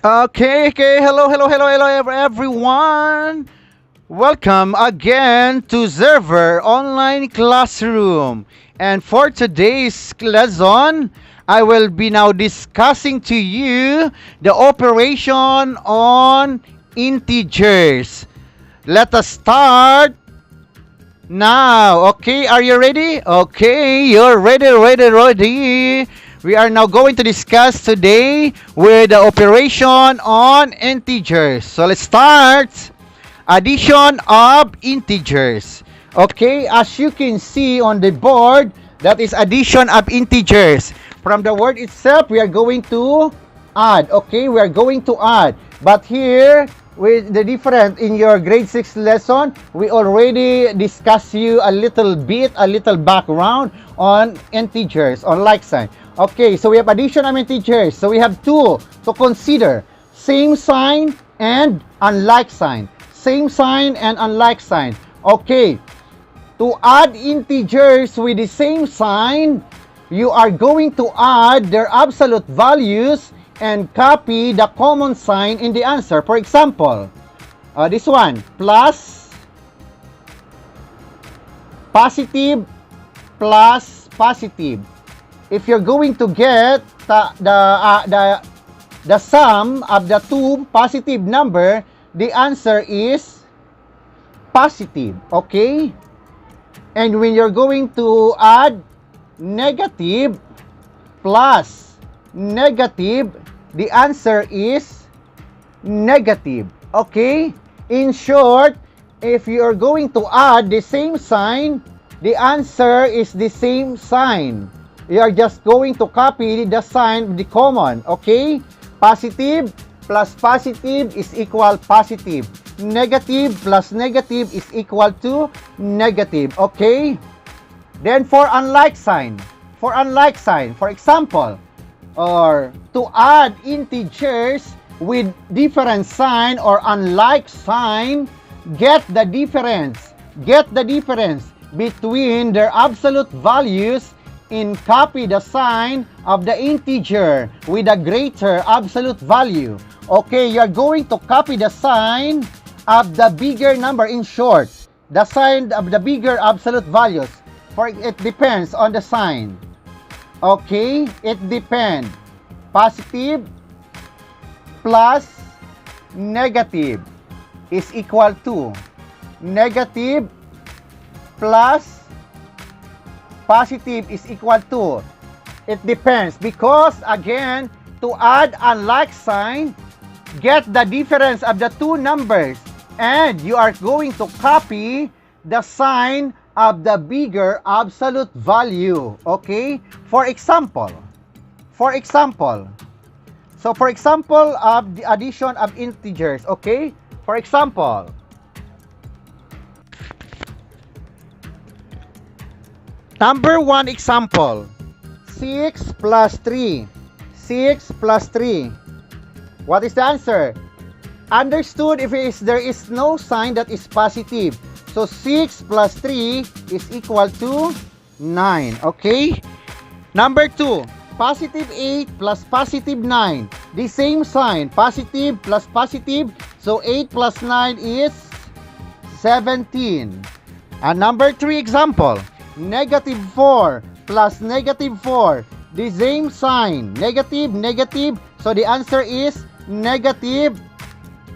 Hello, everyone. Welcome again to Vher Online Classroom. And for today's lesson, I will be now discussing to you the operation on integers. Let us start now. Okay, are you ready? Okay, you're ready. We are now going to discuss today with the operation on integers. So let's start. Addition of integers. Okay, as you can see on the board, that is addition of integers. From the word itself, we are going to add. Okay, we are going to add. But here, with the different in your grade 6 lesson, we already discussed you a little background on integers, on like sign. Okay, so we have addition of integers. So we have two to consider: same sign and unlike sign. Same sign and unlike sign. Okay, to add integers with the same sign, you are going to add their absolute values and copy the common sign in the answer. For example, this one, plus, positive, plus, positive. If you're going to get the sum of the two positive number, the answer is positive. Okay? And when you're going to add negative plus negative, the answer is negative. Okay? In short, if you're going to add the same sign, the answer is the same sign. You are just going to copy the sign, the common. Okay? Positive plus positive is equal positive. Negative plus negative is equal to negative. Okay? Then for unlike sign, for example, or to add integers with different sign or unlike sign, get the difference between their absolute values and copy the sign of the integer with a greater absolute value. Okay, you're going to copy the sign of the bigger number. In short, the sign of the bigger absolute values. For it depends on the sign. Okay, it depends. Positive plus negative is equal to negative plus positive is equal to. It depends because again, to add unlike sign, get the difference of the two numbers and you are going to copy the sign of the bigger absolute value. Okay? For example, of the addition of integers. Okay? For example, number 1 example, 6 plus 3. 6 plus 3. What is the answer? Understood if there is no sign that is positive. So 6 plus 3 is equal to 9. Okay? Number 2, positive 8 plus positive 9. The same sign, positive plus positive. So 8 plus 9 is 17. And number 3 example, negative 4 plus negative 4. The same sign, negative, negative. So the answer is negative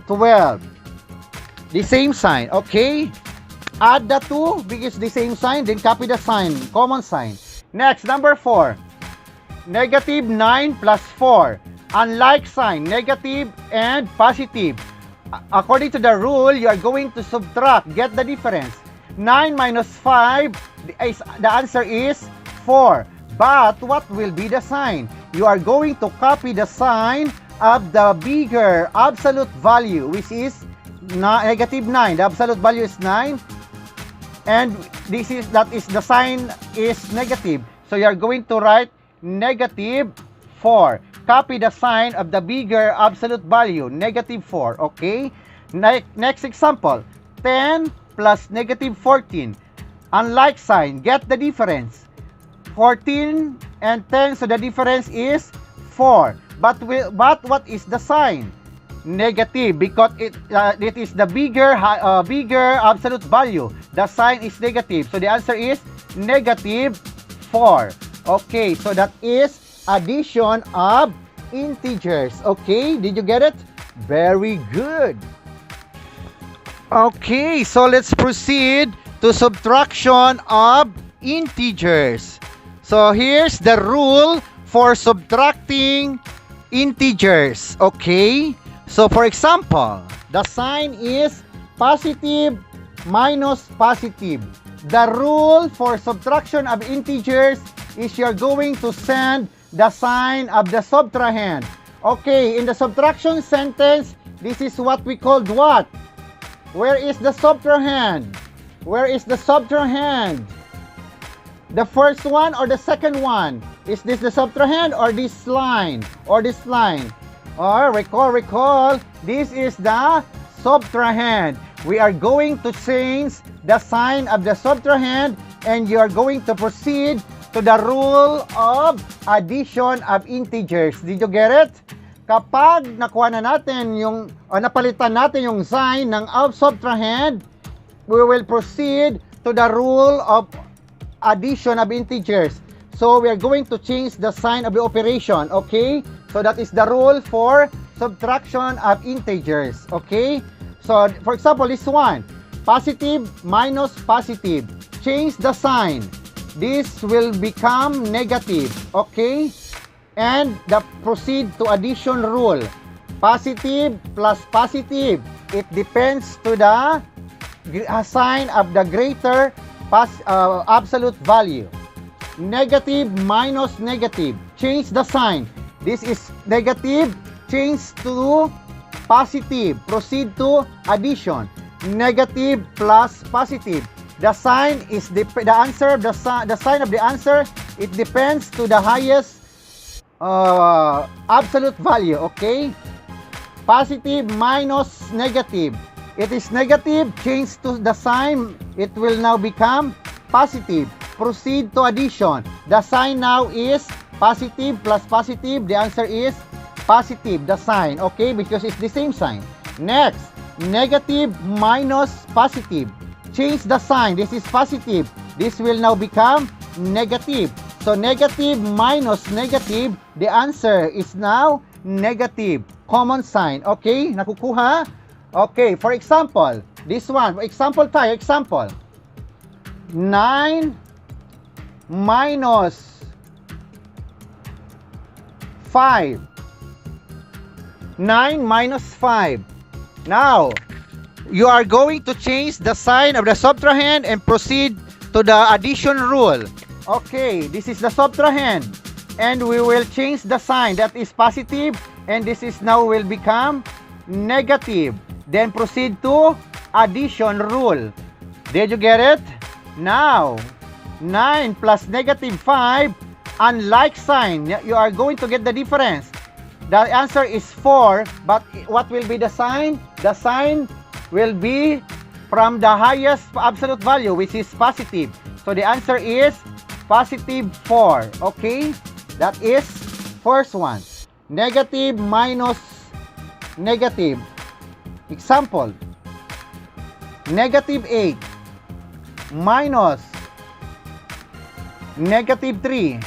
12. The same sign, okay? Add the two because the same sign, then copy the sign, common sign. Next, number 4. Negative 9 plus 4. Unlike sign, negative and positive. According to the rule, you are going to subtract, get the difference. 9 minus 5, the answer is 4. But what will be the sign? You are going to copy the sign of the bigger absolute value, which is negative 9. The absolute value is 9. And that is the sign is negative. So you are going to write negative 4. Copy the sign of the bigger absolute value, negative 4. Okay? Next example, 10 plus negative 14. Unlike sign, get the difference. 14 and 10, so the difference is 4. but what is the sign? Negative, because it is the bigger absolute value. The sign is negative, so the answer is negative 4. Okay, so that is addition of integers. Okay, did you get it? Very good. Okay, so let's proceed to subtraction of integers. So here's the rule for subtracting integers. Okay, so for example, the sign is positive minus positive. The rule for subtraction of integers is you're going to send the sign of the subtrahend. Okay, in the subtraction sentence, this is what we called what? Where is the subtrahend? Where is the subtrahend? The first one or the second one? Is this the subtrahend or this line? Or this line? Or recall, this is the subtrahend. We are going to change the sign of the subtrahend and you are going to proceed to the rule of addition of integers. Did you get it? Kapag nakuha na natin yung, o napalitan natin yung sign ng subtrahend, we will proceed to the rule of addition of integers. So we are going to change the sign of the operation, okay? So that is the rule for subtraction of integers, okay? So for example, this one, positive minus positive. Change the sign. This will become negative, okay? And proceed to addition rule. Positive plus positive. It depends to the sign of the greater absolute value. Negative minus negative. Change the sign. This is negative. Change to positive. Proceed to addition. Negative plus positive. The sign is the answer. The sign of the answer. It depends to the highest absolute value. Okay. Positive minus negative. It is negative. Change to the sign. It will now become positive. Proceed to addition. The sign now is positive plus positive. The answer is positive. The sign. Okay, because it's the same sign. Next, negative minus positive. Change the sign. This is positive. This will now become negative. So negative minus negative, the answer is now negative. Common sign. Okay? Nakukuha? Okay, for example, this one. Example tayo, example. 9 minus 5. 9 minus 5. Now, you are going to change the sign of the subtrahend and proceed to the addition rule. Okay, this is the subtrahend. And we will change the sign. That is positive. And this is now will become negative. Then proceed to addition rule. Did you get it? Now, 9 plus negative 5, unlike sign, you are going to get the difference. The answer is 4, but what will be the sign? The sign will be from the highest absolute value, which is positive. So the answer is positive 4. Okay? That is first one. Negative minus negative. Example. Negative 8 minus negative 3.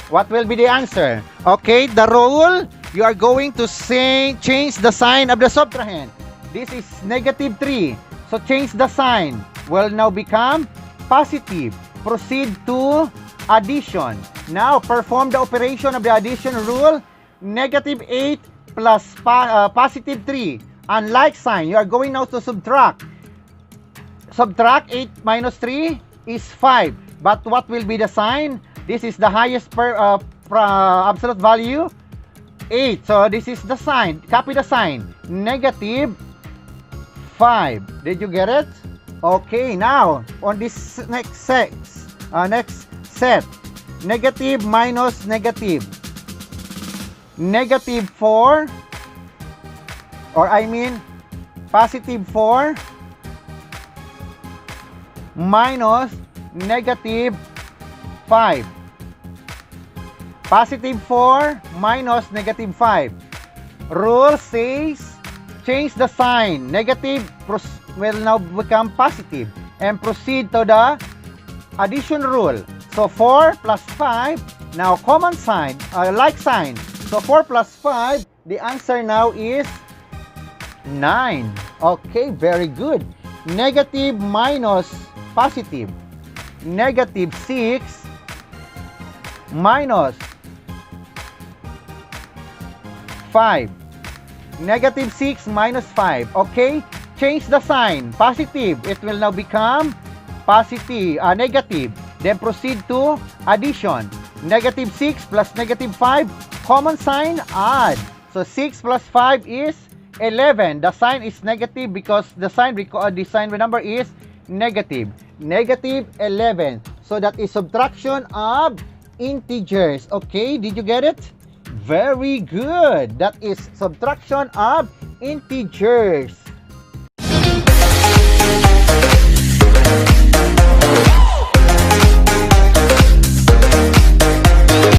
What will be the answer? Okay, the rule, you are going to change the sign of the subtrahend. This is negative 3. So change the sign. Will now become positive. Proceed to addition. Now perform the operation of the addition rule. Negative 8 plus positive 3. Unlike sign, you are going now to subtract. Subtract 8 minus 3 is 5. But what will be the sign? This is the highest absolute value, 8. So this is the sign. Copy the sign. Negative 5. Did you get it? Okay, now on this next set, negative minus negative. Negative 4, or I mean positive 4 minus negative 5. Positive 4 minus negative 5. Rule says change the sign. Negative will now become positive and proceed to the addition rule. So 4 plus 5, now common sign, like sign. So 4 plus 5, the answer now is 9. Okay, very good. Negative minus positive. Negative 6 minus 5. Negative 6 minus 5. Okay? Change the sign. Positive. It will now become negative. Then proceed to addition. Negative 6 plus negative 5. Common sign, add. So 6 plus 5 is 11. The sign is negative because the sign number is negative. Negative 11. So that is subtraction of integers. Okay? Did you get it? Very good. That is subtraction of integers.